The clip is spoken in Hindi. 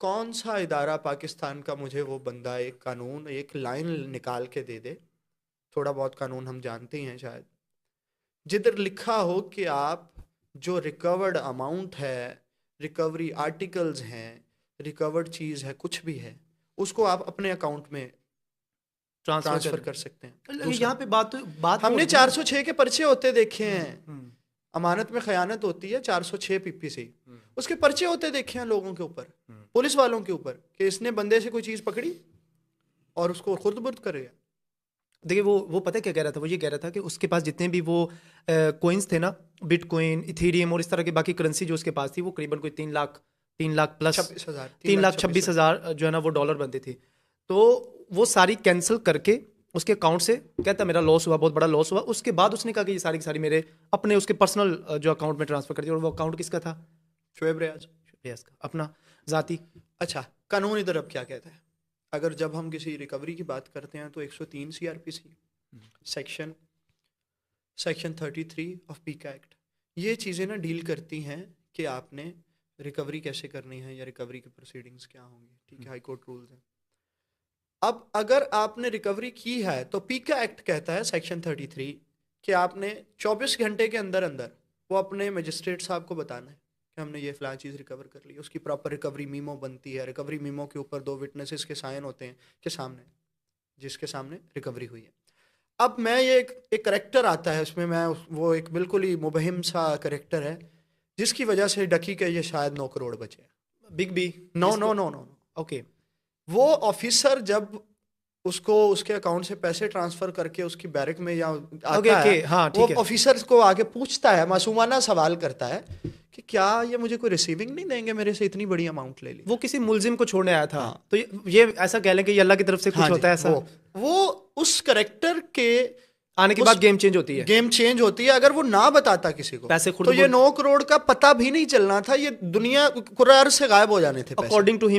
कौन सा इदारा पाकिस्तान का मुझे वो बंदा एक कानून, एक लाइन निकाल के दे दे, थोड़ा बहुत कानून हम जानते ही हैं शायद, जिधर लिखा हो कि आप जो रिकवर्ड अमाउंट है, रिकवरी आर्टिकल्स हैं, रिकवर्ड चीज़ है, कुछ भी है, उसको आप अपने अकाउंट में ट्रांसफर कर सकते हैं। यहाँ पे बात हमने 406 के पर्चे होते देखे हैं, हम्म, अमानत में खयानत होती है 406 पीपीसी, उसके पर्चे होते देखे हैं लोगों के ऊपर, पुलिस वालों के ऊपर, कि इसने बंदे से कोई चीज़ पकड़ी और उसको खुर्द बुर्द कर गया। देखिए वो पता है क्या कह रहा था, वो ये कह रहा था कि उसके पास जितने भी वो कोइंस थे ना, बिटकॉइन, इथेरियम और इस तरह की बाकी करेंसी जो उसके पास थी, वो करीबन कोई 3 लाख प्लस 26,000 3,26,000 जो है ना वो डॉलर बनते थे। तो वो सारी कैंसिल करके उसके अकाउंट से कहता मेरा लॉस हुआ, बहुत बड़ा लॉस हुआ। उसके बाद उसने कहा कि ये सारी की सारी मेरे अपने उसके पर्सनल जो अकाउंट में ट्रांसफर कर दिया। और वो अकाउंट किसका था? शोएब रियाज का अपना ज़ाती। अच्छा, कानून इधर अब क्या कहता है? अगर जब हम किसी रिकवरी की बात करते हैं तो 103 सीआरपीसी सेक्शन 33 ऑफ पीका एक्ट, ये चीज़ें ना डील करती हैं कि आपने रिकवरी कैसे करनी है या रिकवरी की प्रोसीडिंग्स क्या होंगी। ठीक है, हाई कोर्ट रूल्स हैं। अब अगर आपने रिकवरी की है तो पीका एक्ट कहता है सेक्शन 33 कि आपने 24 घंटे के अंदर अंदर वो अपने मजिस्ट्रेट साहब को बताना है कि हमने ये फ़लाँ चीज़ रिकवर कर ली। उसकी प्रॉपर रिकवरी मीमो बनती है। रिकवरी मीमो के ऊपर 2 विटनेसेस के साइन होते हैं के सामने, जिसके सामने रिकवरी हुई है। अब मैं ये एक करेक्टर आता है उसमें, मैं वो एक बिल्कुल ही मुबहिम सा करेक्टर है जिसकी वजह से डकी के ये शायद 9 करोड़ बचे। Big B. No no no no, okay. वो ऑफिसर जब उसको उसके अकाउंट से पैसे ट्रांसफर करके उसकी बैरक में या आता है, हाँ, वो ठीक है। ऑफिसर को आगे पूछता है, मासूमाना सवाल करता है कि क्या ये मुझे कोई रिसीविंग नहीं देंगे, मेरे से इतनी बड़ी अमाउंट ले ली। वो किसी मुलजिम को छोड़ने आया था। हाँ। तो ये ऐसा कह लें कि ये अल्लाह की तरफ से कुछ हाँ होता है जी, ऐसा। वो उस करेक्टर के आने के बाद गेम चेंज होती है। गेम चेंज होती है। अगर वो ना बताता किसी को पैसे खुद तो ये 9 करोड़ का पता भी नहीं चलना था, ये दुनिया कुरार से गायब हो जाने थे पैसे। According to him